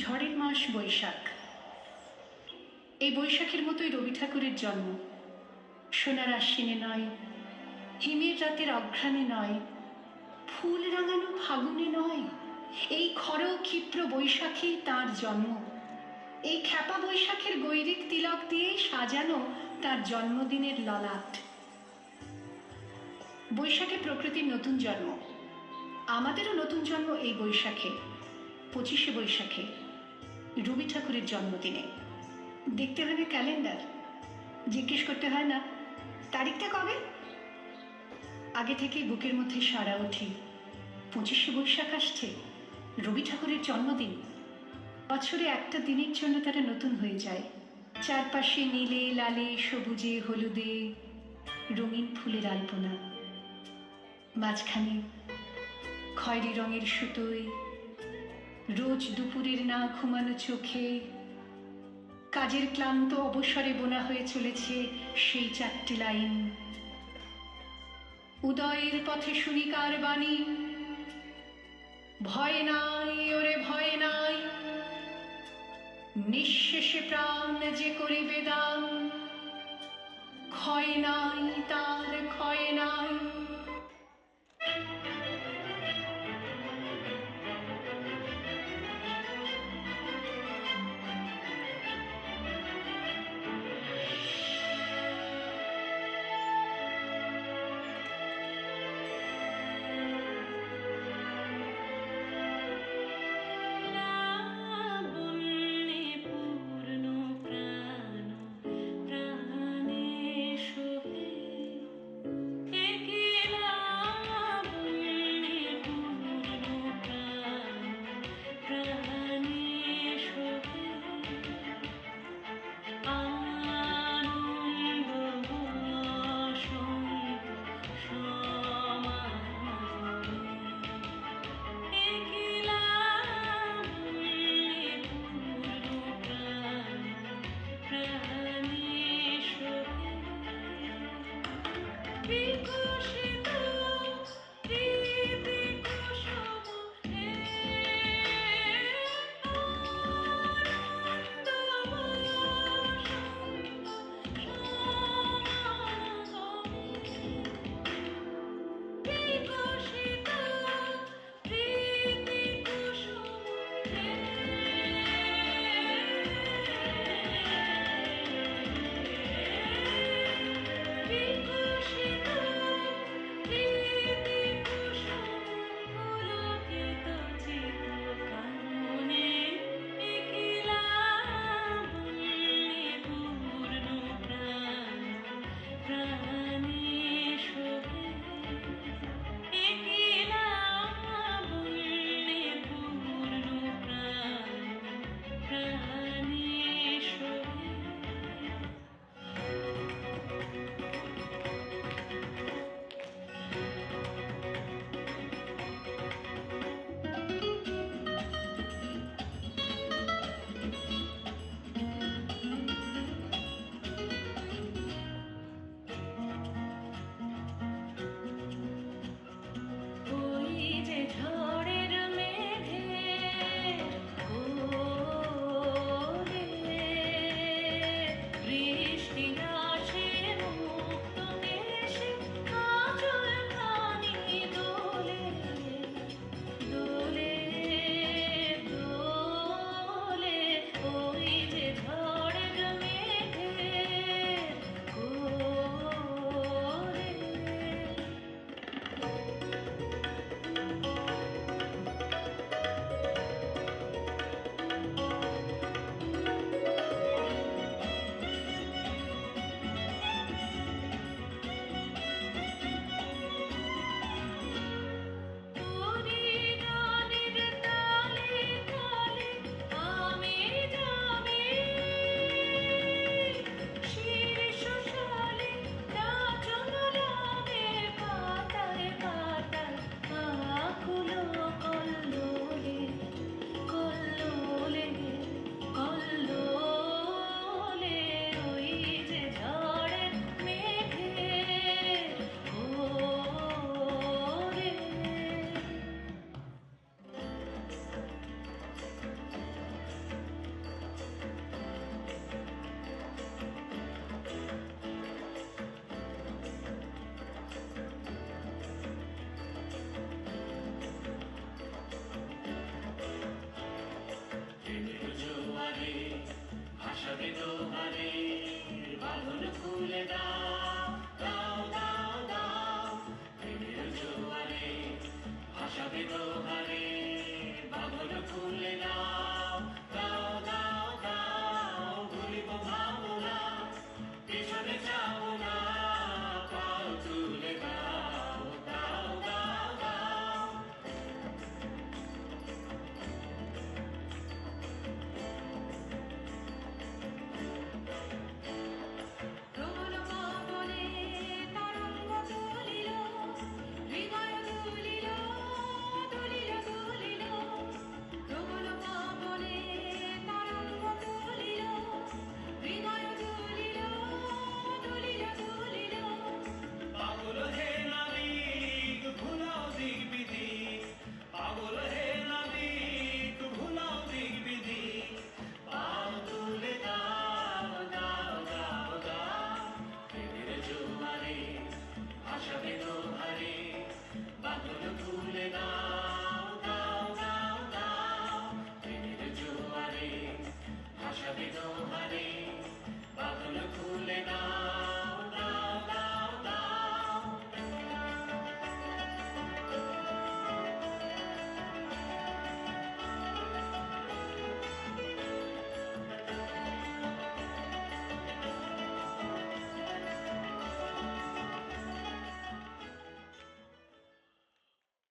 ঝড়ের মাস বৈশাখ। এই বৈশাখের মতোই রবি ঠাকুরের জন্ম। সোনার আশ্বিনে নয়, হিমের রাতের অঘ্রাণে নয়, ফুল রাঙানো ফাগুনে নয়, এই খর ক্ষিপ্র বৈশাখেই তাঁর জন্ম। এই খ্যাপা বৈশাখের গৈরিক তিলক দিয়েই সাজানো তার জন্মদিনের ললাট। বৈশাখে প্রকৃতির নতুন জন্ম, আমাদেরও নতুন জন্ম এই বৈশাখে, 25শে বৈশাখে, রবি ঠাকুরের জন্মদিনে। দেখতে হয় না ক্যালেন্ডার, জিজ্ঞেস করতে হয় না তারিখটা কবে। আগে থেকেই বুকের মধ্যে সাড়া ওঠে, 25শে বৈশাখ আসছে, রবি ঠাকুরের জন্মদিন। বছরে একটা দিনের জন্য তারা নতুন হয়ে যায়। চারপাশে নীলে লালে সবুজে হলুদে রঙিন ফুলের আলপনা, মাঝখানে খয়েরি রঙের সুতোয় রোজ দুপুরের না ঘুমানো চোখে কাজের ক্লান্ত অবসরে বোনা হয়ে চলেছে সেই 4টি লাইন। উদয়ের পথে শুনি কার বাণী, ভয় নাই ওরে ভয় নাই, নিঃশেষে প্রাণ যে করিবে দান, ক্ষয় নাই তার ক্ষয় নাই। Because